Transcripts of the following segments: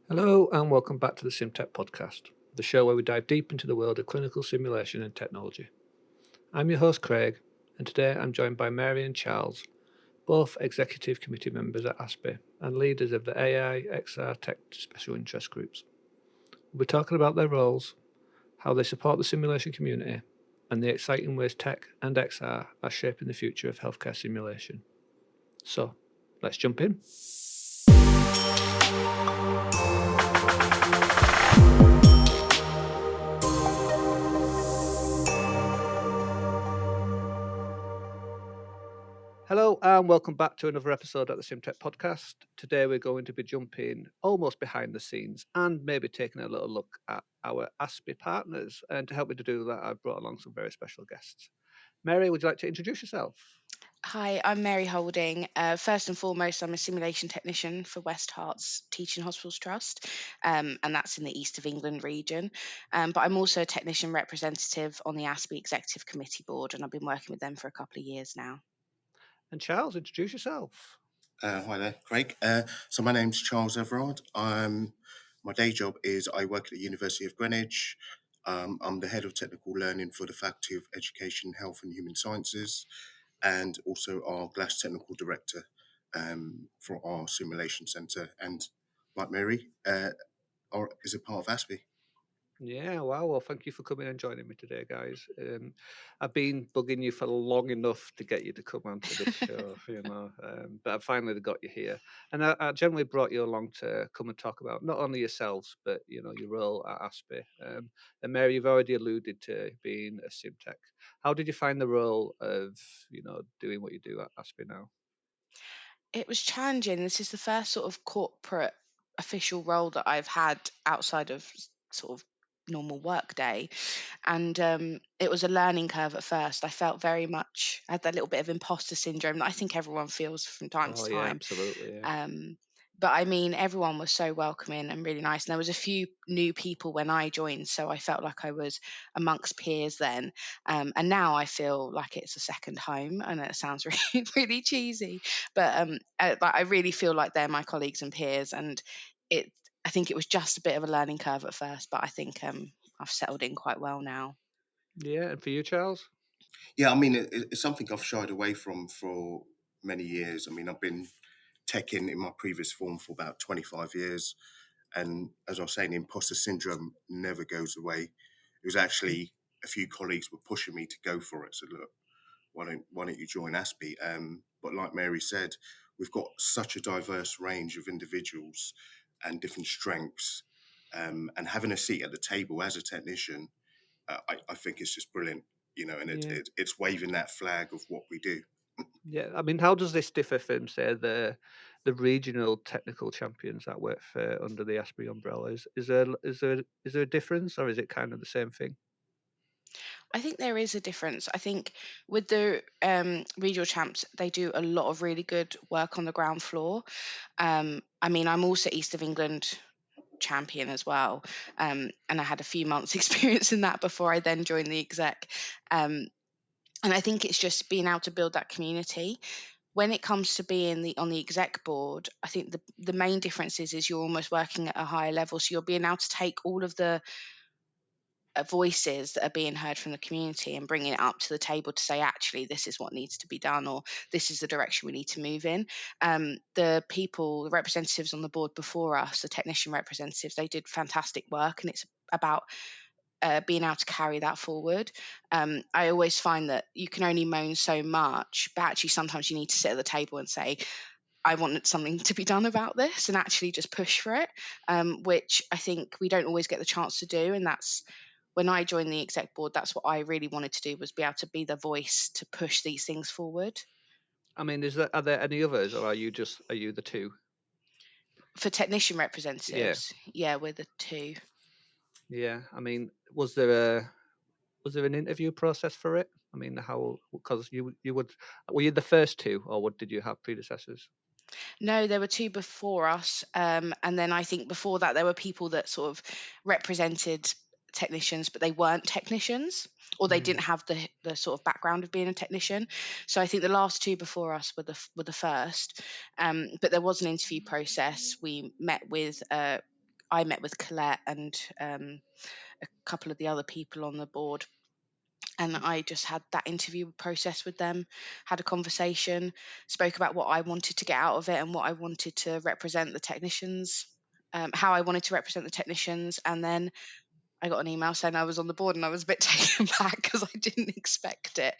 Hello and welcome back to the SimTech podcast, the show where we dive deep into the world of clinical simulation and technology. I'm your host Craig, and today I'm joined by Mary and Charles, both Executive Committee members at ASPIH and leaders of the AI XR Tech Special Interest Groups. We'll be talking about their roles, how they support the simulation community, and the exciting ways tech and XR are shaping the future of healthcare simulation. So, let's jump in. Hello and welcome back to another episode of the SimTech podcast. Today we're going to be jumping almost behind the scenes and maybe taking a little look at our ASPIH partners. And to help me to do that, I've brought along some very special guests. Mary, would you like to introduce yourself? Hi, I'm Mary Holding. First and foremost, I'm a simulation technician for West Herts Teaching Hospitals Trust, and that's in the East of England region. But I'm also a technician representative on the ASPIH Executive Committee board, and I've been working with them for a couple of years now. And Charles, introduce yourself. Hi there, Craig. So my name's Charles Everard. My day job is I work at the University of Greenwich. I'm the head of technical learning for the Faculty of Education, Health and Human Sciences, and also our GLAS technical director for our simulation centre. And like Mary, is a part of ASPIH. Yeah, wow. Well, thank you for coming and joining me today, guys. I've been bugging you for long enough to get you to come onto this show, but I finally got you here. And I generally brought you along to come and talk about not only yourselves, but, your role at ASPIH. And Mary, you've already alluded to being a SimTech. How did you find the role of, doing what you do at ASPIH now? It was challenging. This is the first sort of corporate official role that I've had outside of sort of normal work day. And it was a learning curve at first. I felt very much, I had that little bit of imposter syndrome that I think everyone feels from time to Oh, yeah, time. absolutely. Yeah. But I mean, everyone was so welcoming and really nice. And there was a few new people when I joined, so I felt like I was amongst peers then. And now I feel like it's a second home. I know it sounds really, really cheesy, but I really feel like they're my colleagues and peers. And it, I think it was just a bit of a learning curve at first, but I think I've settled in quite well now. Yeah, and for you, Charles? Yeah, I mean, it's something I've shied away from for many years. I mean, I've been teching in my previous form for about 25 years. And as I was saying, imposter syndrome never goes away. It was actually a few colleagues were pushing me to go for it. So look, why don't you join ASPIH? But like Mary said, we've got such a diverse range of individuals and different strengths. And having a seat at the table as a technician, I think it's just brilliant, and Yeah. it's waving that flag of what we do. Yeah, I mean, how does this differ from, say, the regional technical champions that work for under the ASPIH umbrella? Is there a difference, or is it kind of the same thing? I think there is a difference. I think with the regional champs, they do a lot of really good work on the ground floor. I mean, I'm also East of England champion as well, and I had a few months' experience in that before I then joined the exec. Um, and I think it's just being able to build that community. When it comes to being on the exec board, I think the main difference is you're almost working at a higher level, so you're being able to take all of the voices that are being heard from the community and bringing it up to the table to say, actually, this is what needs to be done, or this is the direction we need to move in. The representatives on the board before us, the technician representatives, they did fantastic work, and it's about being able to carry that forward. I always find that you can only moan so much, but actually sometimes you need to sit at the table and say, I wanted something to be done about this, and actually just push for it, which I think we don't always get the chance to do. And that's when I joined the exec board, that's what I really wanted to do, was be able to be the voice to push these things forward. I mean, are there any others, or are you the two? For technician Yeah, representatives, yeah, we're the two. yeah. I mean, was there an interview process for it? I mean, how because you would were you the first two, or did you have predecessors? No, there were two before us, and then I think before that there were people that sort of represented technicians, but they weren't technicians, or they Mm. didn't have the sort of background of being a technician. So I think the last two before us were the first, but there was an interview process. We met with I met with Colette and a couple of the other people on the board, and I just had that interview process with them, had a conversation, spoke about what I wanted to get out of it and what I wanted to represent the technicians, how I wanted to represent the technicians, and then I got an email saying I was on the board, and I was a bit taken back because I didn't expect it.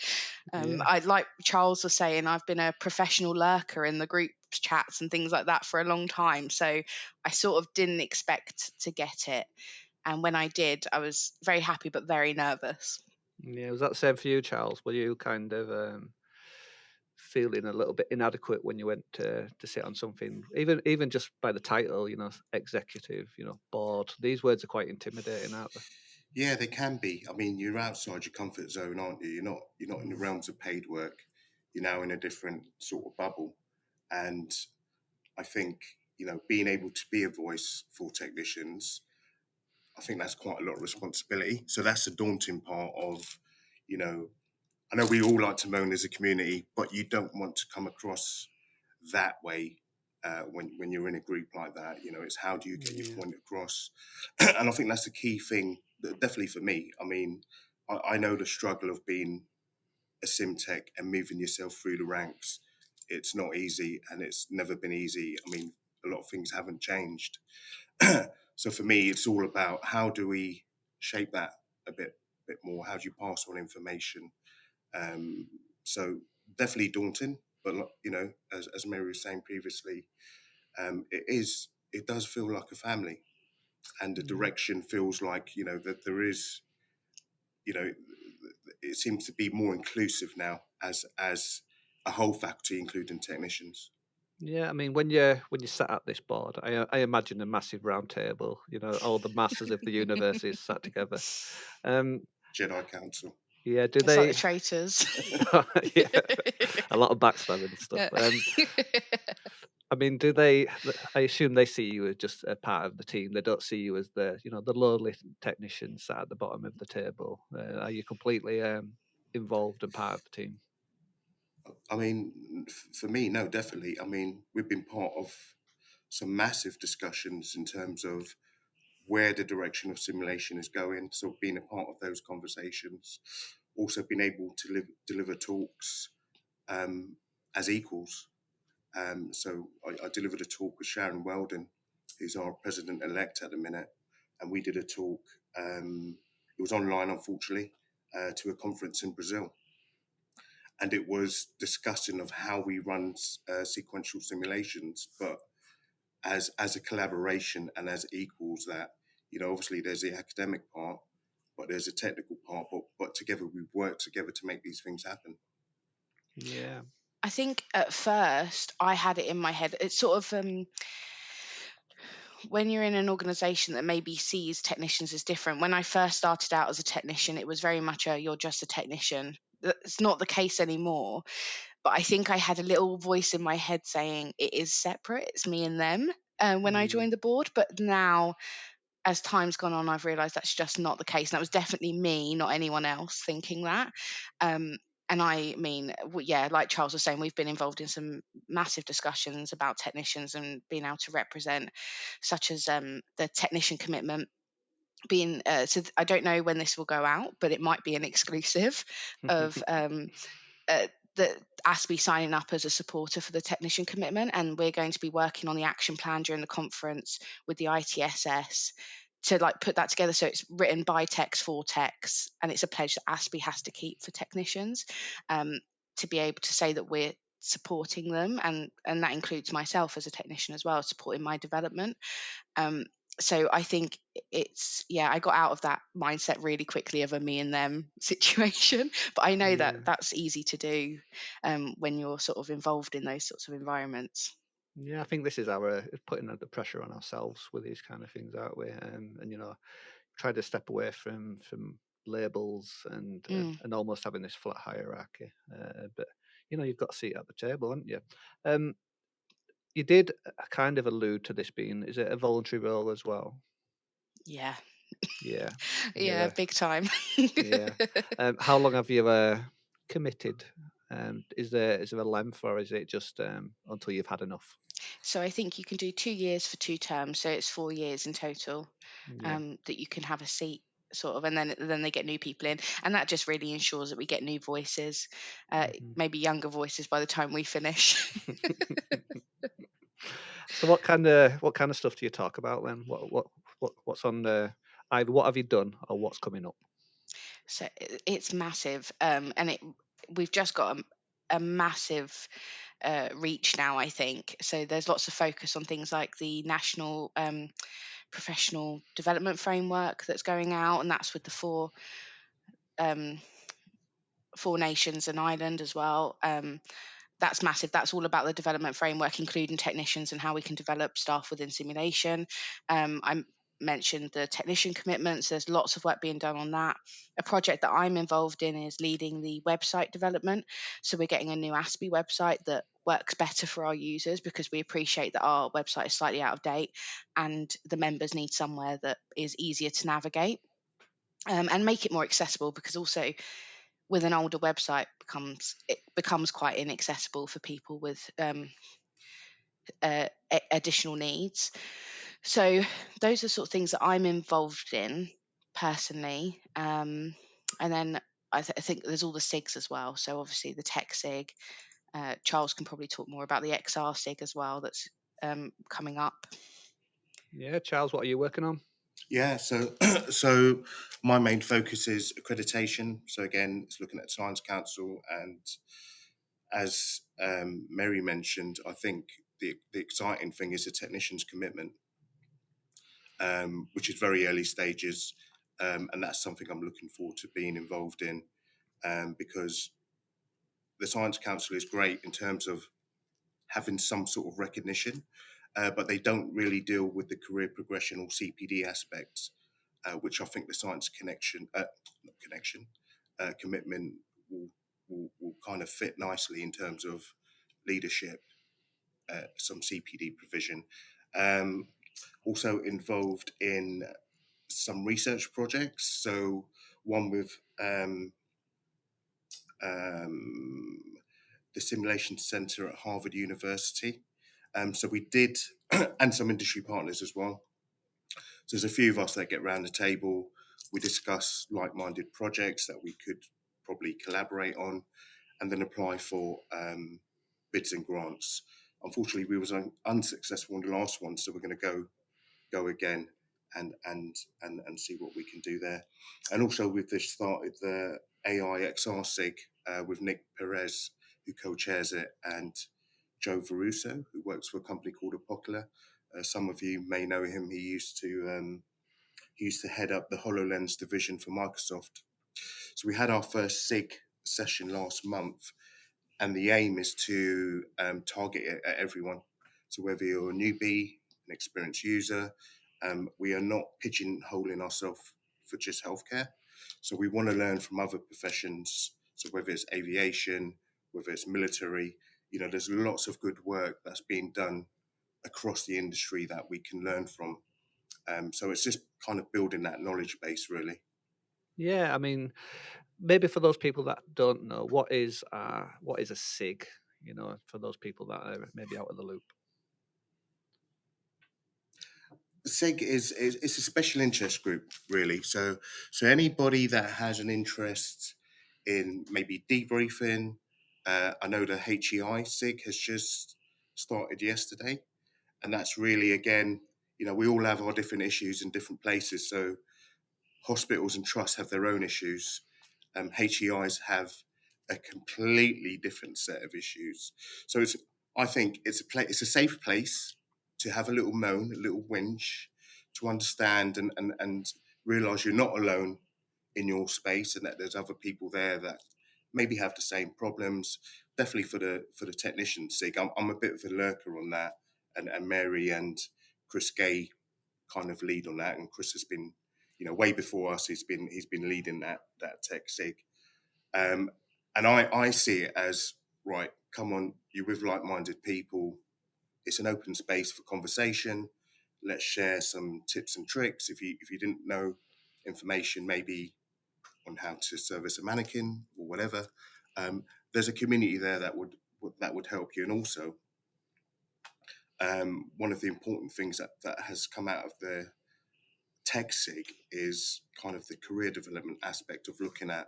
Yeah. I, like Charles was saying, I've been a professional lurker in the group chats and things like that for a long time, so I sort of didn't expect to get it. And when I did, I was very happy but very nervous. Yeah. Was that the same for you, Charles? Were you kind of feeling a little bit inadequate when you went to sit on something, even just by the title, executive, board? These words are quite intimidating, aren't they? Yeah, they can be. I mean, you're outside your comfort zone, aren't you? You're not in the realms of paid work. You're now in a different sort of bubble. And I think, being able to be a voice for technicians, I think that's quite a lot of responsibility. So that's the daunting part of, you know, I know we all like to moan as a community, but you don't want to come across that way when you're in a group like that. It's how do you get your Yeah. point across? And I think that's the key thing, definitely for me. I mean, I know the struggle of being a sim tech and moving yourself through the ranks. It's not easy, and it's never been easy. I mean, a lot of things haven't changed. So for me, it's all about how do we shape that a bit more? How do you pass on information? So definitely daunting, but as Mary was saying previously, it does feel like a family, and the Yeah. direction feels like that there is, it seems to be more inclusive now as a whole faculty, including technicians. Yeah, I mean, when you sat at this board, I imagine a massive round table, all the masters of the universities sat together. Um, Jedi Council. yeah, do It's like the they? traitors. Yeah, a lot of backstabbing and stuff. Yeah. I mean, do they? I assume they see you as just a part of the team. They don't see you as the lowly technician sat at the bottom of the table. Are you completely involved and part of the team? I mean, for me, no, definitely. I mean, we've been part of some massive discussions in terms of where the direction of simulation is going. So being a part of those conversations, also being able to deliver talks as equals. So I delivered a talk with Sharon Weldon, who's our president-elect at the minute, and we did a talk. It was online, unfortunately, to a conference in Brazil, and it was discussing of how we run sequential simulations, but as a collaboration and as equals. That obviously there's the academic part, but there's a technical part. But together we work together to make these things happen. Yeah. I think at first I had it in my head. It's sort of when you're in an organization that maybe sees technicians as different. When I first started out as a technician, it was very much a you're just a technician. It's not the case anymore. But I think I had a little voice in my head saying it is separate. It's me and them when I Mm. joined the board. But now, as time's gone on, I've realised that's just not the case. And that was definitely me, not anyone else, thinking that. Um, and I mean, yeah, like Charles was saying, we've been involved in some massive discussions about technicians and being able to represent, such as the technician commitment being. So I don't know when this will go out, but it might be an exclusive of the ASPIH signing up as a supporter for the technician commitment, and we're going to be working on the action plan during the conference with the ITSS to put that together, so it's written by techs for techs, and it's a pledge that ASPIH has to keep for technicians, to be able to say that we're supporting them, and that includes myself as a technician as well, supporting my development. um, so I think I got out of that mindset really quickly of a me and them situation, but I know that Yeah. that's easy to do when you're sort of involved in those sorts of environments. Yeah, I think this is our putting the pressure on ourselves with these kind of things, aren't we? And try to step away from labels Mm. and almost having this flat hierarchy. But you've got a seat at the table, haven't you? Um, you did kind of allude to this being, is it a voluntary role as well? Yeah. Yeah, Yeah, yeah, big time. yeah. How long have you committed? Is there a length, or is it just until you've had enough? So I think you can do 2 years for 2 terms, so it's 4 years in total, Yeah. that you can have a seat, sort of, and then they get new people in, and that just really ensures that we get new voices, Mhm. maybe younger voices by the time we finish. So what kind of stuff do you talk about then? What's on the either what have you done or what's coming up? So it's massive, and we've just got a massive reach now, I think. So there's lots of focus on things like the national professional development framework that's going out, and that's with the um, four nations and Ireland as well. That's massive. That's all about the development framework, including technicians and how we can develop staff within simulation. I mentioned the technician commitments. There's lots of work being done on that. A project that I'm involved in is leading the website development. So we're getting a new ASPIH website that works better for our users, because we appreciate that our website is slightly out of date and the members need somewhere that is easier to navigate. And make it more accessible, because also with an older website it becomes quite inaccessible for people with additional needs. So those are sort of things that I'm involved in personally. And then I think there's all the SIGs as well. So obviously the tech SIG. Charles can probably talk more about the XR SIG as well. That's coming up. Yeah, Charles, what are you working on? Yeah, so so my main focus is accreditation. So again, it's looking at Science Council, and as Mary mentioned, I think the exciting thing is the technician's commitment, which is very early stages, and that's something I'm looking forward to being involved in, because the Science Council is great in terms of having some sort of recognition, but they don't really deal with the career progression or CPD aspects, which I think the Science not connection, commitment will kind of fit nicely in terms of leadership, some CPD provision. Um, Also involved in some research projects. So one with um, the Simulation Center at Harvard University. So we did, and some industry partners as well. So there's a few of us that get around the table. We discuss like-minded projects that we could probably collaborate on, and then apply for bids and grants. Unfortunately, we was unsuccessful in the last one, so we're going to go again and see what we can do there. And also, we've just started the AI XR SIG with Nick Perez, who co-chairs it, and Joe Varuso, who works for a company called Apocola. Some of you may know him. He used to head up the HoloLens division for Microsoft. So we had our first SIG session last month, and the aim is to target it at everyone. So whether you're a newbie, an experienced user, we are not pigeonholing ourselves for just healthcare. So we want to learn from other professions. So whether it's aviation, whether it's military, there's lots of good work that's being done across the industry that we can learn from. So it's just kind of building that knowledge base, really. Yeah, I mean, maybe for those people that don't know, what is a SIG? You know, for those people that are maybe out of the loop. SIG is it's a special interest group, really. So anybody that has an interest in maybe debriefing, I know the HEI SIG has just started yesterday, and that's really, again, we all have our different issues in different places. So hospitals and trusts have their own issues. HEIs have a completely different set of issues. So I think it's a safe place to have a little moan, a little whinge, to understand and realize you're not alone in your space, and that there's other people there that maybe have the same problems. Definitely for the technician's sake, I'm a bit of a lurker on that, and Mary and Chris Gay kind of lead on that, and Chris has been, way before us. He's been leading that tech sig, um, and I see it as, right. Come on, you're with like-minded people. It's an open space for conversation. Let's share some tips and tricks. If you didn't know information, maybe on how to service a mannequin or whatever, there's a community there that would help you. And also, one of the important things that has come out of the tech sig is kind of the career development aspect of looking at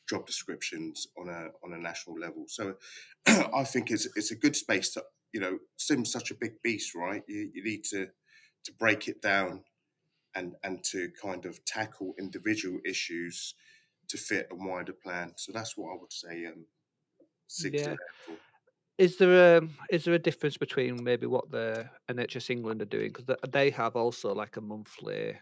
job descriptions on a national level. So I think it's a good space to, SIM's such a big beast, right? You need to break it down and to kind of tackle individual issues to fit a wider plan. So that's what I would say SIGs are Yeah. there for. Is there a difference between maybe what the NHS England are doing? Because they have also like a monthly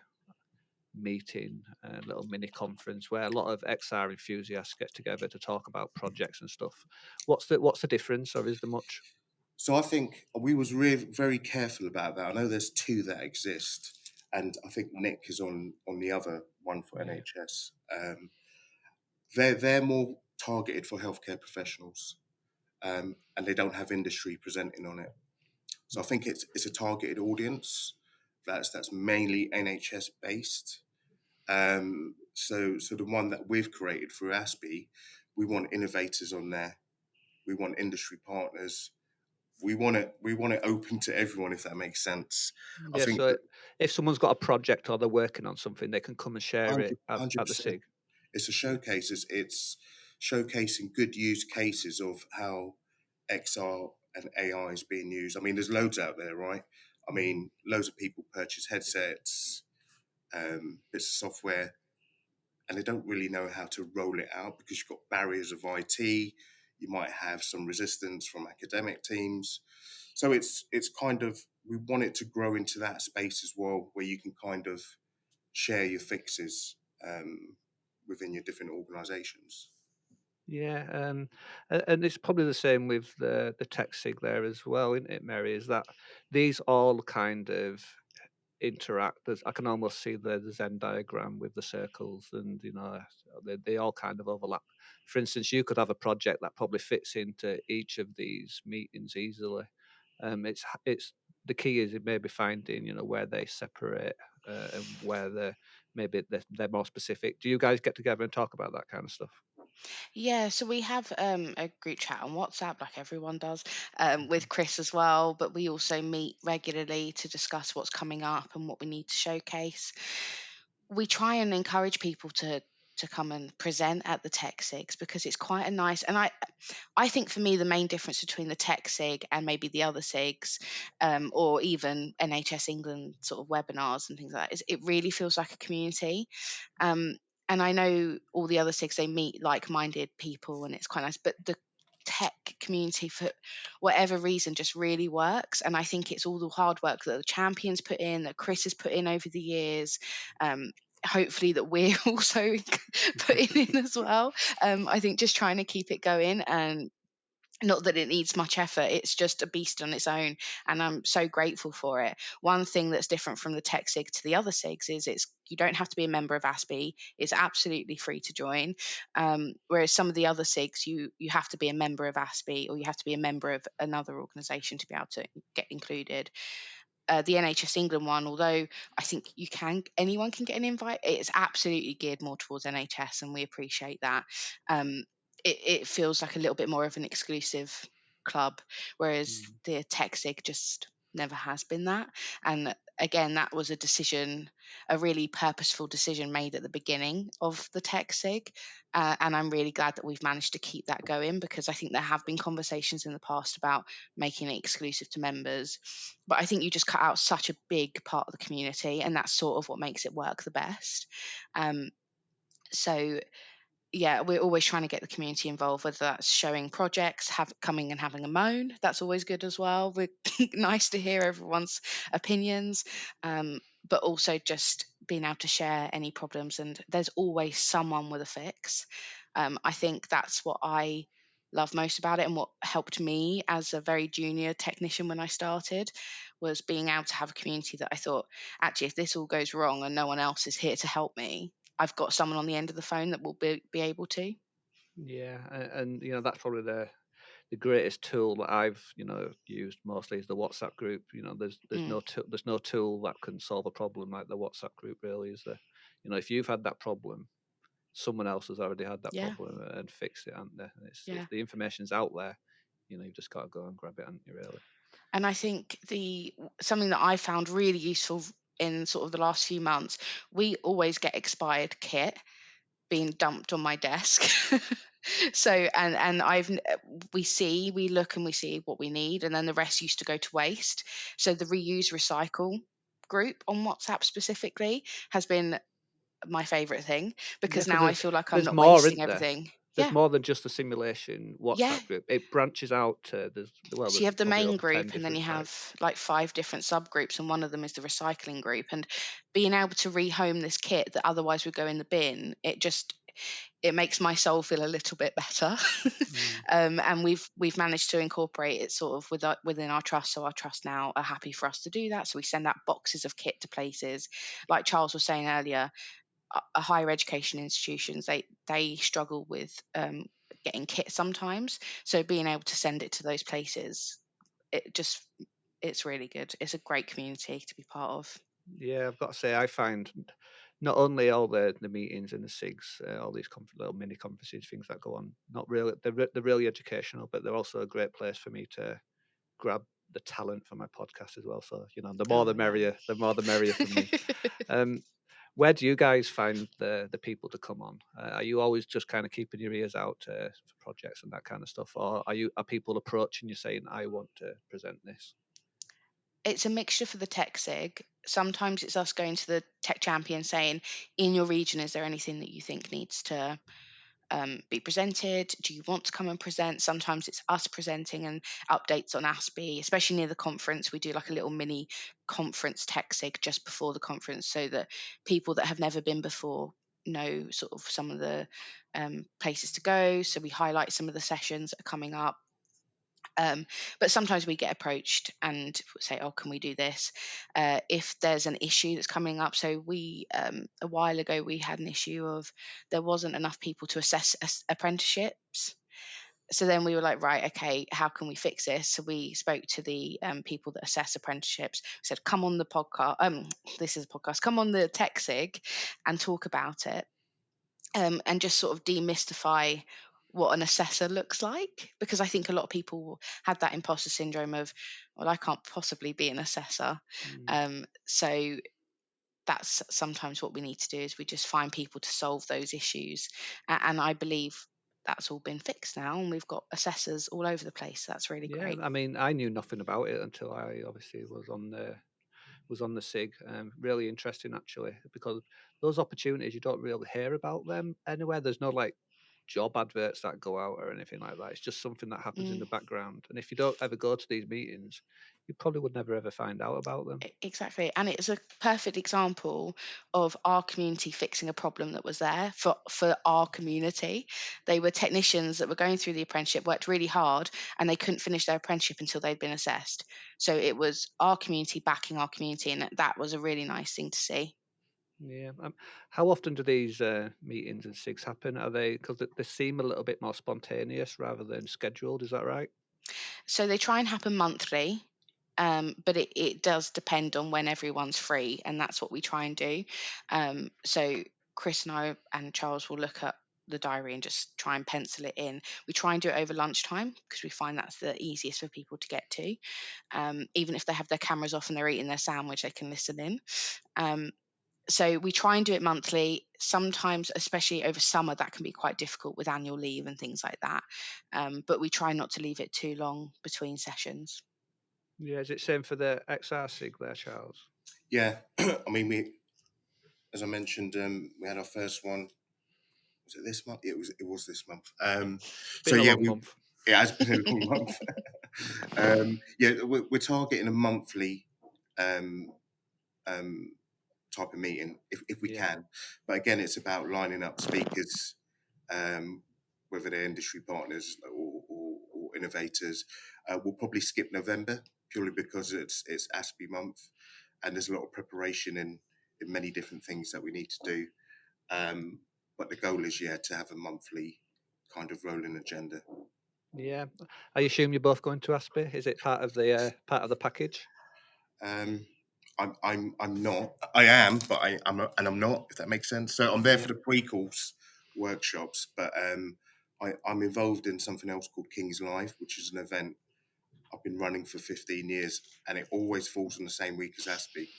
meeting, a little mini conference where a lot of XR enthusiasts get together to talk about projects and stuff. What's the difference, or is there much? So I think we was very careful about that. I know there's two that exist, and I think Nick is on the other one for Yeah. NHS. They're more targeted for healthcare professionals, and they don't have industry presenting on it. So I think it's a targeted audience that's mainly NHS based. So the one that we've created through ASPIH, we want innovators on there. We want industry partners. We want it open to everyone, if that makes sense. I Yeah, think so if someone's got a project or they're working on something, they can come and share it at the 100%. SIG. It's a showcase. It's showcasing good use cases of how XR and AI is being used. I mean, there's loads out there, right? I mean, loads of people purchase headsets, bits of software, and they don't really know how to roll it out because you've got barriers of IT. You might have some resistance from academic teams. So it's kind of, we want it to grow into that space as well, where you can kind of share your fixes within your different organisations. Yeah, and it's probably the same with the tech SIG there as well, isn't it, Mary? Is that these all kind of interact. I can almost see the Venn diagram with the circles, and they all kind of overlap. For instance, you could have a project that probably fits into each of these meetings easily. It's the key is maybe finding where they separate and where they're more specific. Do you guys get together and talk about that kind of stuff? Yeah, so we have a group chat on WhatsApp, like everyone does, with Chris as well. But we also meet regularly to discuss what's coming up and what we need to showcase. We try and encourage people to come and present at the Tech Sigs because it's quite a nice. And I think for me the main difference between the Tech Sig and maybe the other Sigs, or even NHS England sort of webinars and things like that, is it really feels like a community. Um, and I know all the other SIGs, they meet like-minded people and it's quite nice, but the tech community for whatever reason just really works. And I think it's all the hard work that the champions put in, that Chris has put in over the years. Um, Hopefully that we're also putting in as well. I think just trying to keep it going, and not that it needs much effort, it's just a beast on its own, and I'm so grateful for it. One thing that's different from the tech sig to the other sigs is you don't have to be a member of ASPIH. It's absolutely free to join, whereas some of the other sigs, you have to be a member of ASPIH, or you have to be a member of another organization to be able to get included. The NHS England one, although I think anyone can get an invite, it's absolutely geared more towards NHS, and we appreciate that. It feels like a little bit more of an exclusive club, whereas Mm. the Tech Sig just never has been that. And again, that was a really purposeful decision made at the beginning of the Tech Sig. And I'm really glad that we've managed to keep that going, because I think there have been conversations in the past about making it exclusive to members. But I think you just cut out such a big part of the community, and that's sort of what makes it work the best. Um, so yeah, we're always trying to get the community involved, whether that's showing projects, coming and having a moan. That's always good as well. We're nice to hear everyone's opinions, but also just being able to share any problems. And there's always someone with a fix. I think that's what I love most about it, and what helped me as a very junior technician when I started, was being able to have a community that I thought, actually, if this all goes wrong and no one else is here to help me, I've got someone on the end of the phone that will be able to. Yeah, and that's probably the greatest tool that I've used mostly is the WhatsApp group. Mm. There's no tool that can solve a problem like the WhatsApp group really is there. If you've had that problem, someone else has already had that Yeah. problem and fixed it, haven't they? And it's Yeah. if the information's out there, you've just got to go and grab it, haven't you, really? And I think something that I found really useful in sort of the last few months, we always get expired kit being dumped on my desk. So and we look and we see what we need, and then the rest used to go to waste. So the reuse recycle group on WhatsApp specifically has been my favorite thing, Yeah, because because now I feel like I'm there's not more, wasting isn't there? everything. There's Yeah. more than just the simulation Yeah. WhatsApp group. It branches out to So you there's have the probably main over 10 group, and then you different have types. like 5 different subgroups, and one of them is the recycling group. And being able to rehome this kit that otherwise would go in the bin, it makes my soul feel a little bit better. Mm. And we've managed to incorporate it sort of within our trust, so our trust now are happy for us to do that. So we send out boxes of kit to places, like Charles was saying earlier. Higher education institutions, they struggle with getting kit sometimes. So being able to send it to those places, it's really good. It's a great community to be part of. Yeah, I've got to say, I find not only all the meetings and the SIGs, all these little mini conferences, things that go on, not really they're really educational, but they're also a great place for me to grab the talent for my podcast as well. So the more the Oh yeah. merrier, the more the merrier for me. Um, where do you guys find the people to come on? Are you always just kind of keeping your ears out for projects and that kind of stuff, or are people approaching you saying, "I want to present this"? It's a mixture for the tech sig. Sometimes it's us going to the tech champion saying, in your region, is there anything that you think needs to be presented? Do you want to come and present? Sometimes it's us presenting and updates on ASPIH, especially near the conference. We do like a little mini conference tech sig just before the conference, so that people that have never been before know sort of some of the places to go. So we highlight some of the sessions that are coming up. But sometimes we get approached and say, "Oh, can we do this?" If there's an issue that's coming up, so we a while ago we had an issue of there wasn't enough people to assess apprenticeships. So then we were like, right, okay, how can we fix this? So we spoke to the people that assess apprenticeships. We said, come on the podcast. This is a podcast. Come on the Tech Sig and talk about it, and just sort of demystify what an assessor looks like, because I think a lot of people have that imposter syndrome of, well, I can't possibly be an assessor. Mm. So that's sometimes what we need to do, is we just find people to solve those issues, and I believe that's all been fixed now, and we've got assessors all over the place. That's really Yeah, great. I mean, I knew nothing about it until I obviously was on the SIG. Really interesting actually, because those opportunities you don't really hear about them anywhere. There's no like job adverts that go out or anything like that. It's just something that happens in Mm. the background. And if you don't ever go to these meetings, you probably would never ever find out about them. Exactly. And it's a perfect example of our community fixing a problem that was there for our community. They were technicians that were going through the apprenticeship, worked really hard, and they couldn't finish their apprenticeship until they'd been assessed. So it was our community backing our community, and that was a really nice thing to see. Yeah. How often do these meetings and SIGs happen? Are they because they seem a little bit more spontaneous rather than scheduled? Is that right? So they try and happen monthly, but it does depend on when everyone's free, and that's what we try and do. So Chris and I and Charles will look at the diary and just try and pencil it in. We try and do it over lunchtime because we find that's the easiest for people to get to. Even if they have their cameras off and they're eating their sandwich, they can listen in. Um, so we try and do it monthly. Sometimes, especially over summer, that can be quite difficult with annual leave and things like that. But we try not to leave it too long between sessions. Yeah. Is it same for the XR SIG there, Charles? Yeah, I mean, as I mentioned, we had our first one. Was it this month? It was this month. It's So been a yeah, long month. it has been a long month. Yeah, we're targeting a monthly um, um, type of meeting if we Yeah. can. But again, it's about lining up speakers, um, whether they're industry partners or innovators. We'll probably skip November purely because it's ASPIH month, and there's a lot of preparation in many different things that we need to do. But the goal is, yeah, to have a monthly kind of rolling agenda. Yeah. I assume you're both going to ASPIH. Is it part of the package? Um, I'm not. I am, but I'm not, and I'm not. If that makes sense. So I'm there Yeah. for the pre-course workshops, but I'm involved in something else called King's Live, which is an event I've been running for 15 years, and it always falls on the same week as ASPIH.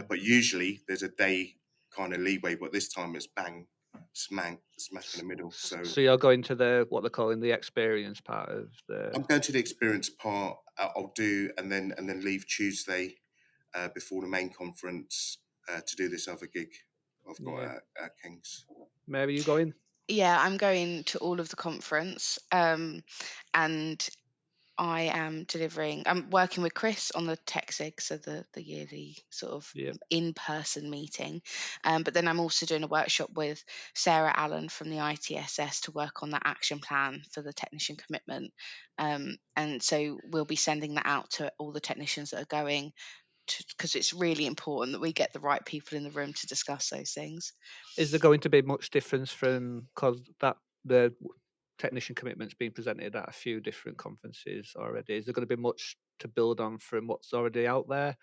But usually there's a day kind of leeway, but this time it's bang, smack in the middle. So you're going to what they're calling the experience part of the. I'm going to the experience part. I'll do, and then leave Tuesday before the main conference to do this other gig I've got at King's. Mary, you going? Yeah, I'm going to all of the conference, and I'm working with Chris on the TechSig, so the yearly sort of in-person meeting. But then I'm also doing a workshop with Sarah Allen from the ITSS to work on that action plan for the technician commitment. And so we'll be sending that out to all the technicians that are going, because it's really important that we get the right people in the room to discuss those things. Is there going to be much difference from, because the technician commitment's been presented at a few different conferences already? Is there going to be much to build on from what's already out there,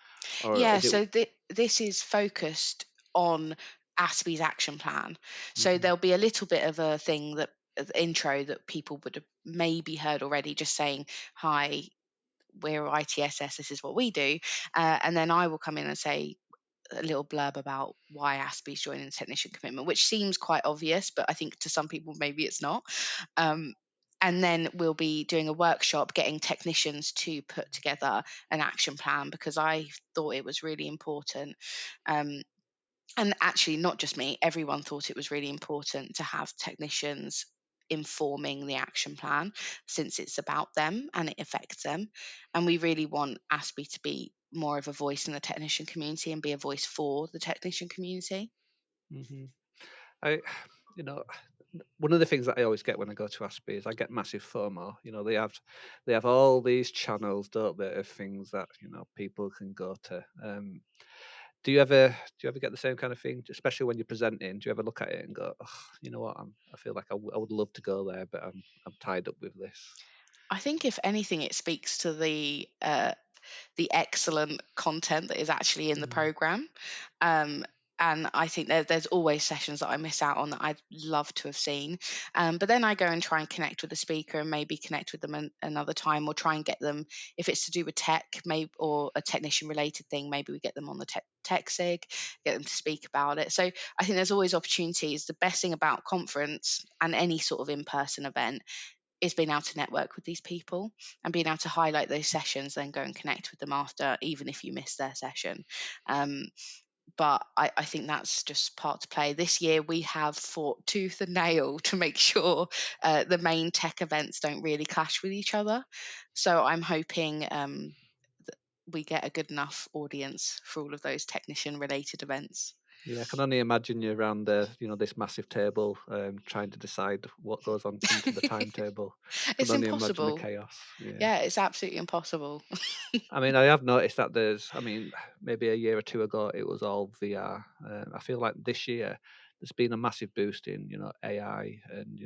or Yeah, is it? so this is focused on ASPIH's action plan. So there'll be a little bit of a thing that intro that people would have maybe heard already, just saying, hi, we're ITSS, this is what we do. And then I will come in and say a little blurb about why ASPIH's joining the technician commitment, which seems quite obvious, but I think to some people maybe it's not. And then we'll be doing a workshop getting technicians to put together an action plan, because I thought it was really important. And actually, not just me, everyone thought it was really important to have technicians informing the action plan, since it's about them and it affects them. And we really want ASPIH to be more of a voice in the technician community and be a voice for the technician community. I, one of the things that I always get when I go to ASPIH is I get massive FOMO. They have all these channels, don't they, of things that people can go to. Do you ever get the same kind of thing, especially when you're presenting? Do you ever look at it and go, oh, you know what, I feel like I would love to go there, but I'm tied up with this. I think if anything, it speaks to the excellent content that is actually in the program. And I think there's always sessions that I miss out on that I'd love to have seen. But then I go and try and connect with the speaker and maybe connect with them another time, or try and get them, if it's to do with tech, maybe, or a technician related thing, maybe we get them on the TechSig, get them to speak about it. So I think there's always opportunities. The best thing about conference and any sort of in-person event is being able to network with these people and being able to highlight those sessions, then go and connect with them after, even if you miss their session. But I think that's just part to play. This year we have fought tooth and nail to make sure the main tech events don't really clash with each other. So I'm hoping that we get a good enough audience for all of those technician related events. Yeah, I can only imagine you around this massive table, trying to decide what goes on into the timetable. I can It's only imagine the impossible. chaos. Yeah, it's absolutely impossible. I mean, I have noticed that maybe a year or two ago it was all VR. I feel like this year there's been a massive boost in AI and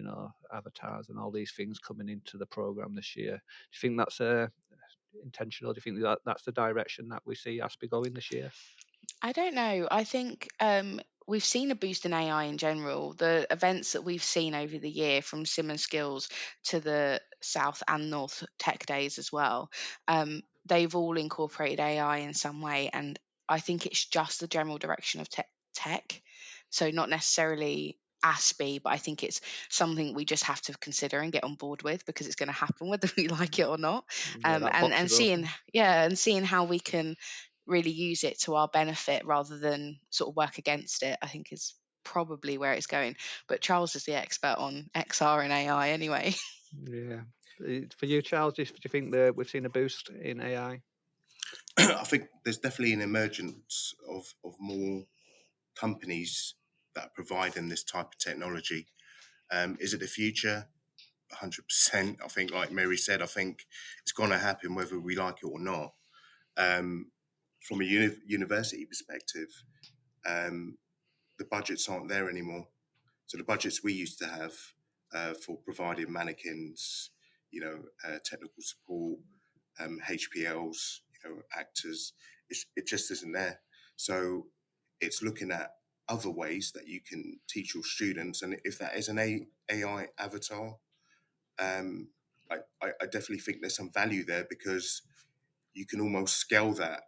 avatars and all these things coming into the program this year. Do you think that's intentional? Do you think that that's the direction that we see ASPIH going this year? I don't know. I think we've seen a boost in AI in general. The events that we've seen over the year, from Sim and Skills to the South and North Tech Days as well, they've all incorporated AI in some way. And I think it's just the general direction of tech. So not necessarily ASPIH, but I think it's something we just have to consider and get on board with, because it's going to happen whether we like it or not. Yeah, that box And is open. seeing how we can really use it to our benefit rather than sort of work against it, I think is probably where it's going. But Charles is the expert on XR and AI anyway. Yeah. For you, Charles, do you think that we've seen a boost in AI? I think there's definitely an emergence of more companies that are providing this type of technology. Is it the future? 100%. I think, like Mary said, I think it's going to happen whether we like it or not. From a university perspective, the budgets aren't there anymore. So the budgets we used to have for providing mannequins, technical support, HPLs, actors, it just isn't there. So it's looking at other ways that you can teach your students, and if that is an AI avatar, um, I definitely think there's some value there, because you can almost scale that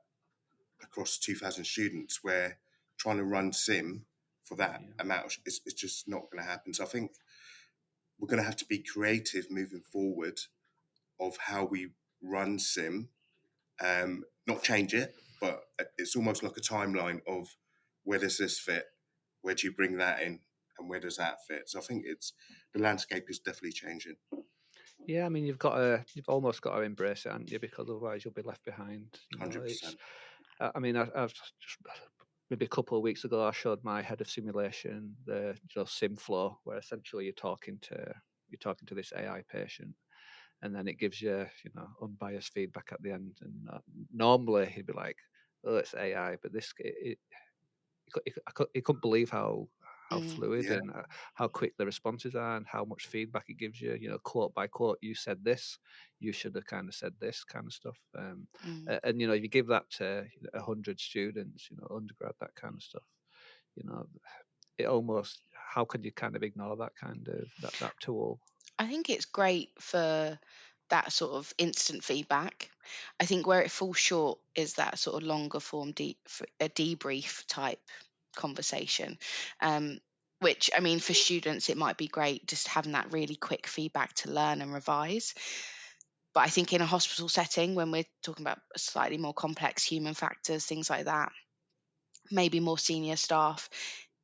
across 2,000 students, where trying to run sim for that Yeah. amount is just not going to happen. So I think we're going to have to be creative moving forward of how we run sim, not change it, but it's almost like a timeline of where does this fit, where do you bring that in, and where does that fit. So I think the landscape is definitely changing. Yeah, I mean, you've almost got to embrace it, haven't you? Because otherwise you'll be left behind. You know, 100%. I mean, I've just maybe a couple of weeks ago, I showed my head of simulation the sim flow, where essentially you're talking to this AI patient, and then it gives you unbiased feedback at the end. And normally he'd be like, "Oh, it's AI," but he couldn't believe how Mm, fluid Yeah, and how quick the responses are and how much feedback it gives you. Quote by quote, you said this, you should have kind of said this kind of stuff. mm. And if you give that to 100 students, undergrad, that kind of stuff, you know, it almost how could you kind of ignore that kind of that tool? I think it's great for that sort of instant feedback. I think where it falls short is that sort of longer form a debrief type conversation. Um, which, I mean, for students, it might be great just having that really quick feedback to learn and revise. But I think in a hospital setting, when we're talking about slightly more complex human factors, things like that, maybe more senior staff,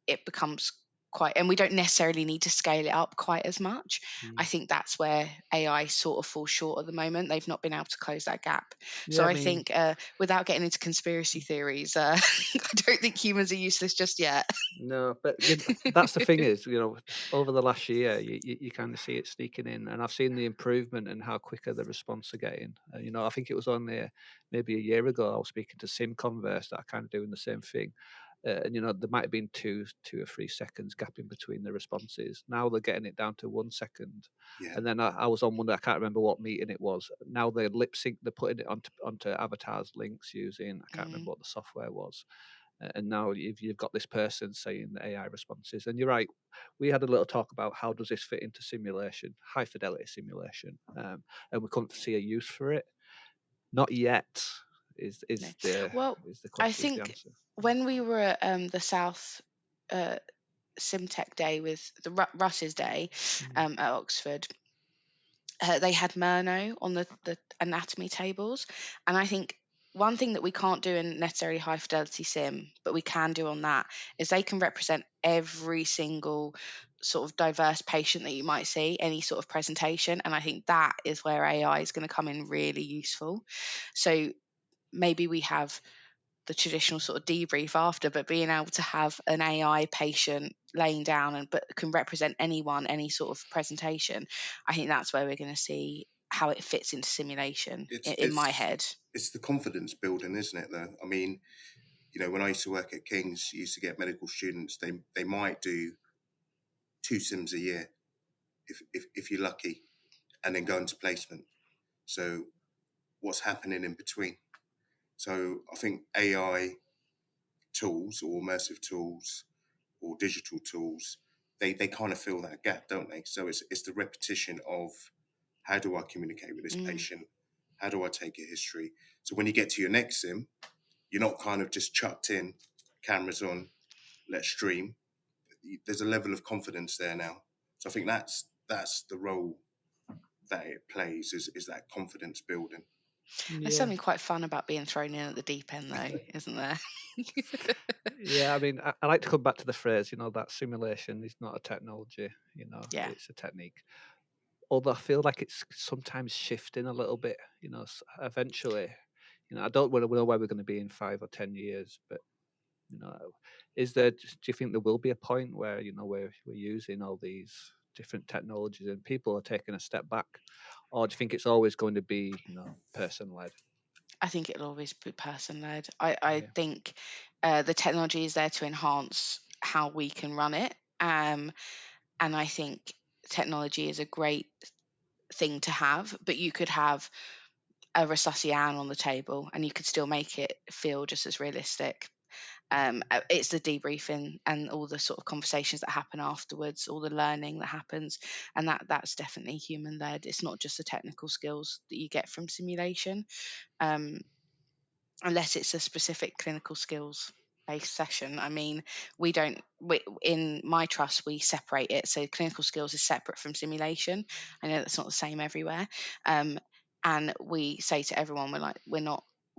it becomes quite, and we don't necessarily need to scale it up quite as much. I Mm. think that's where AI sort of falls short at the moment. They've not been able to close that gap. So Yeah, I I mean, think, without getting into conspiracy theories, I don't think humans are useless just yet. no, but that's the thing is, over the last year, you kind of see it sneaking in, and I've seen the improvement and how quicker the response are getting. I think it was only maybe a year ago I was speaking to SimConverse that are kind of doing the same thing, and there might have been two or 3 seconds gap in between the responses. Now they're getting it down to 1 second, yeah, and then I was on one. I can't remember what meeting it was. Now they lip sync. They're putting it onto avatars links using. I can't remember Mm, what the software was, and now you've got this person saying the AI responses. And you're right, we had a little talk about how does this fit into simulation, high fidelity simulation, and we couldn't see a use for it. Not yet. Is no. is the Well, is the I question? Is the think answer? when we were at the South uh, SimTech Day with the Russ's Day Mm, at Oxford, they had Murno on the anatomy tables. And I think one thing that we can't do in necessarily high fidelity sim, but we can do on that, is they can represent every single sort of diverse patient that you might see, any sort of presentation. And I think that is where AI is going to come in really useful. So maybe we have the traditional sort of debrief after, but being able to have an AI patient laying down and but can represent anyone, any sort of presentation, I think that's where we're going to see how it fits into simulation it's in my it's head. it's the confidence building, isn't it? Though, I mean, when I used to work at King's, you used to get medical students. They might do 2 sims a year, if you're lucky, and then go into placement. So what's happening in between? So I think AI tools, or immersive tools, or digital tools, they kind of fill that gap, don't they? So it's the repetition of, how do I communicate with this Mm. patient? How do I take a history? So when you get to your next sim, you're not kind of just chucked in, cameras on, let's stream. There's a level of confidence there now. So I think that's the role that it plays, is that confidence building. There's yeah, something quite fun about being thrown in at the deep end, though, isn't there? yeah. I mean, I like to come back to the phrase, that simulation is not a technology. Yeah, It's a technique. Although I feel like it's sometimes shifting a little bit. Eventually, I don't want to know where we're going to be in 5 or 10 years, but You know, do you think there will be a point where we're using all these different technologies and people are taking a step back, or do you think it's always going to be person led? I think it'll always be person led. I Yeah. think the technology is there to enhance how we can run it. And I think technology is a great thing to have, but you could have a Resuscian on the table and you could still make it feel just as realistic. It's the debriefing and all the sort of conversations that happen afterwards, all the learning that happens, and that's definitely human led. It's not just the technical skills that you get from simulation, unless it's a specific clinical skills based session. I mean, in my trust we separate it, so clinical skills is separate from simulation. I know that's not the same everywhere, and we say to everyone, we're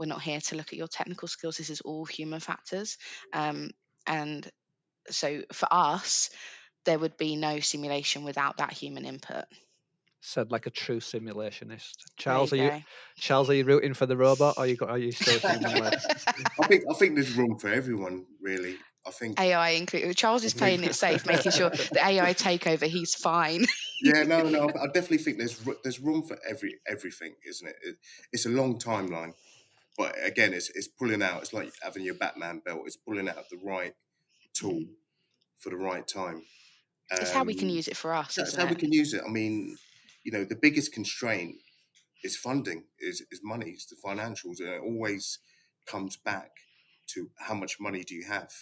not here to look at your technical skills. This is all human factors, and so for us, there would be no simulation without that human input. Said like a true simulationist. There you go. Charles, are you rooting for the robot, or are you still human led? I think there's room for everyone, really. I think AI included. Charles is playing it safe, making sure the AI takeover, he's fine. yeah, no, I definitely think there's room for everything, isn't it? It's a long timeline, but again, it's pulling out. It's like having your Batman belt. It's pulling out the right tool for the right time. It's how we can use it for us, That's isn't how we it? can use it. I mean, the biggest constraint is funding, is money, it's the financials, and it always comes back to how much money do you have.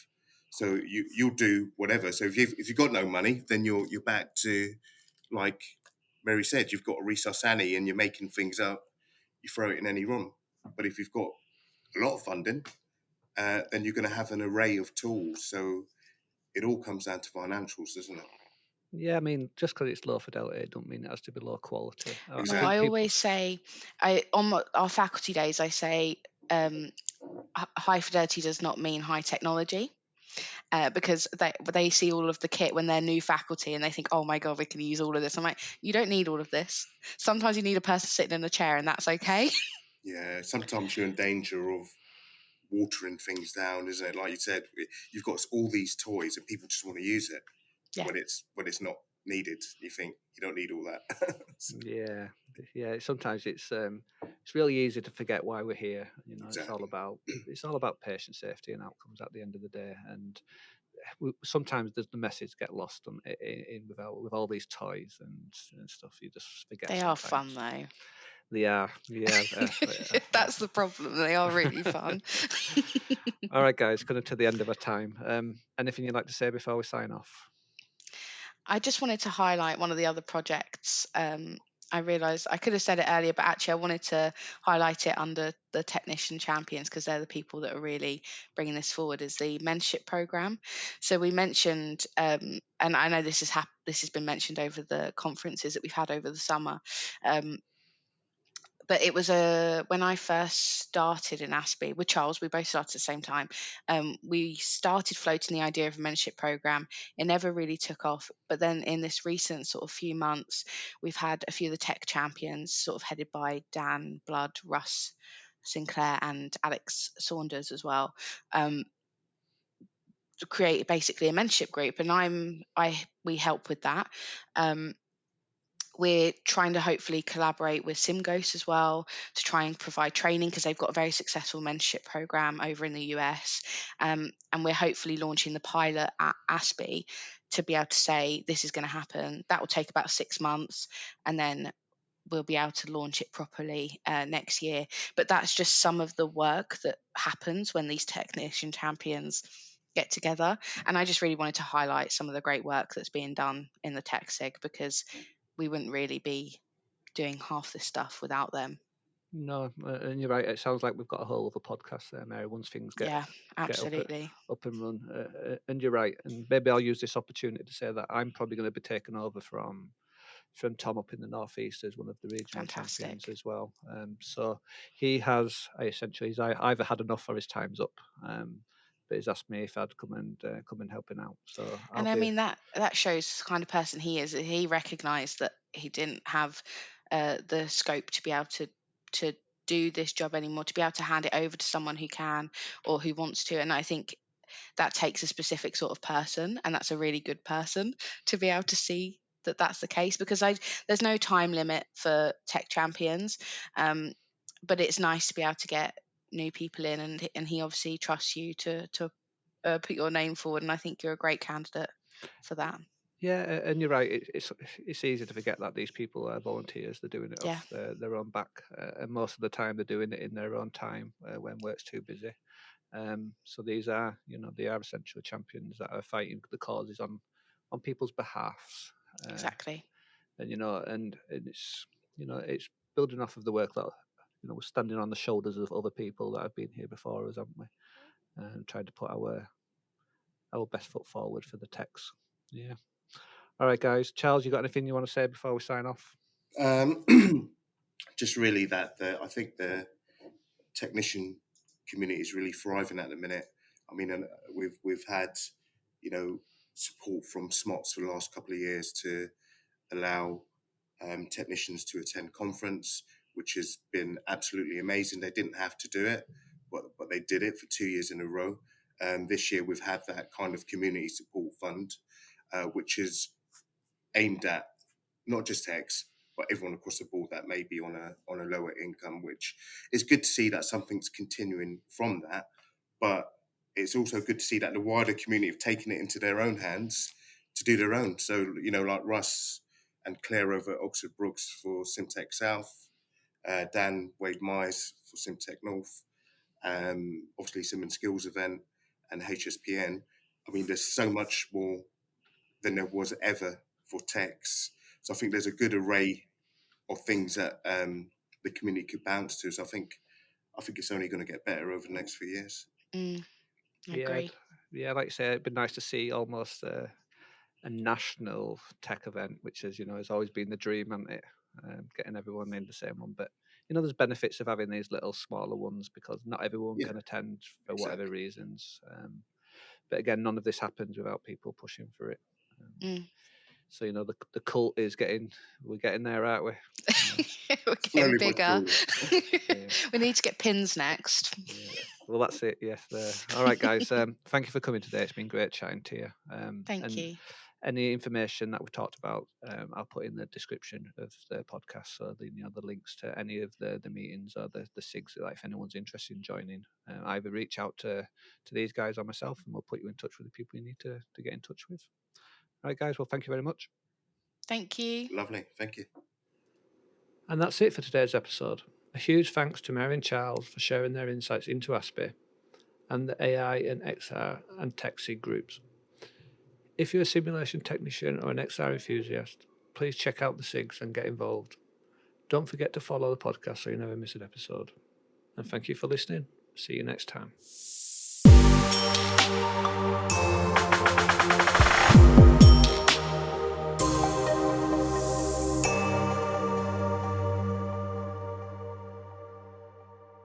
So you'll do whatever. So if you've got no money, then you're back to, like Mary said, you've got a resus Annie and you're making things up. You throw it in any room. But if you've got a lot of funding, then you're going to have an array of tools. So it all comes down to financials, doesn't it? Yeah, I mean, just because it's low fidelity, it don't mean it has to be low quality. I No, think I Exactly. always say, our faculty days, I say, high fidelity does not mean high technology. Because they see all of the kit when they're new faculty and they think, oh my god, we can use all of this. I'm like, you don't need all of this. Sometimes you need a person sitting in a chair, and that's okay. Yeah, sometimes you're in danger of watering things down, isn't it? Like you said, you've got all these toys and people just want to use it Yeah. when it's not needed. You think you don't need all that. yeah. Sometimes it's really easy to forget why we're here. Exactly. It's all about patient safety and outcomes at the end of the day. And sometimes the message get lost with all these toys and stuff. You just forget. They are fun Sometimes though. they are. Yeah. That's the problem. They are really fun. All right, guys, coming to the end of our time. Anything you'd like to say before we sign off? I just wanted to highlight one of the other projects. I realised I could have said it earlier, but actually I wanted to highlight it under the technician champions, because they're the people that are really bringing this forward, is the mentorship program. So we mentioned, and I know this has been mentioned over the conferences that we've had over the summer. But it was when I first started in ASPIH with Charles, we both started at the same time. We started floating the idea of a mentorship program. It never really took off. But then in this recent sort of few months, we've had a few of the tech champions, sort of headed by Dan Blood, Russ Sinclair, and Alex Saunders as well, to create basically a mentorship group. And we help with that. We're trying to hopefully collaborate with SimGhost as well to try and provide training, because they've got a very successful mentorship program over in the US. And we're hopefully launching the pilot at ASPIH to be able to say this is going to happen. That will take about 6 months, and then we'll be able to launch it properly next year. But that's just some of the work that happens when these technician champions get together. And I just really wanted to highlight some of the great work that's being done in the tech sig, because we wouldn't really be doing half this stuff without them. No, and you're right. It sounds like we've got a whole other podcast there, Mary. Once things get Absolutely. up and run, and you're right. And maybe I'll use this opportunity to say that I'm probably going to be taking over from Tom up in the northeast as one of the regional champions Fantastic. as well. So he's either had enough or his time's up. But he's asked me if I'd come and help him out. So And I mean, that shows the kind of person he is. He recognised that he didn't have the scope to be able to do this job anymore, to be able to hand it over to someone who can or who wants to. And I think that takes a specific sort of person, and that's a really good person to be able to see that that's the case, because there's no time limit for tech champions, but it's nice to be able to get new people in, and he obviously trusts you to put your name forward, and I think you're a great candidate for that. Yeah, and you're right. It's easy to forget that these people are volunteers. They're doing it Yeah. off their own back, and most of the time they're doing it in their own time when work's too busy. So these are, they are essentially champions that are fighting the causes on people's behalfs. Exactly. And it's building off of the work that we're standing on the shoulders of other people that have been here before us, haven't we? And trying to put our best foot forward for the techs. Yeah. All right, guys. Charles, you got anything you want to say before we sign off? Just really that I think the technician community is really thriving at the minute. I mean, and we've had support from SMOTS for the last couple of years to allow technicians to attend conference, which has been absolutely amazing. They didn't have to do it, but they did it for 2 years in a row. This year we've had that kind of community support fund, which is aimed at not just techs, but everyone across the board that may be on a lower income, which is good to see that something's continuing from that. But it's also good to see that the wider community have taken it into their own hands to do their own. So, like Russ and Claire over at Oxford Brooks for Simtech South, Dan Wade Myers for Simtech North, obviously Sim and Skills event, and HSPN. I mean, there's so much more than there was ever for techs. So I think there's a good array of things that the community could bounce to. So I think it's only going to get better over the next few years. I agree. Yeah, like you say, it'd be nice to see almost a national tech event, which is, has always been the dream, hasn't it? Getting everyone in the same one. But, there's benefits of having these little smaller ones because not everyone can attend for whatever reasons. But again, none of this happens without people pushing for it. So, the cult is we're getting there, aren't we? We're getting bigger. We need to get pins next. Yeah. Well, that's it. Yes, there. All right, guys. Thank you for coming today. It's been great chatting to you. Thank you. Any information that we've talked about, I'll put in the description of the podcast. So the links to any of the meetings or the SIGs, like if anyone's interested in joining, either reach out to these guys or myself, and we'll put you in touch with the people you need to get in touch with. All right, guys. Well, thank you very much. Thank you. Lovely. Thank you. And that's it for today's episode. A huge thanks to Mary and Charles for sharing their insights into ASPIH and the AI and XR and tech SIG groups. If you're a simulation technician or an XR enthusiast, please check out the SIGs and get involved. Don't forget to follow the podcast so you never miss an episode. And thank you for listening. See you next time.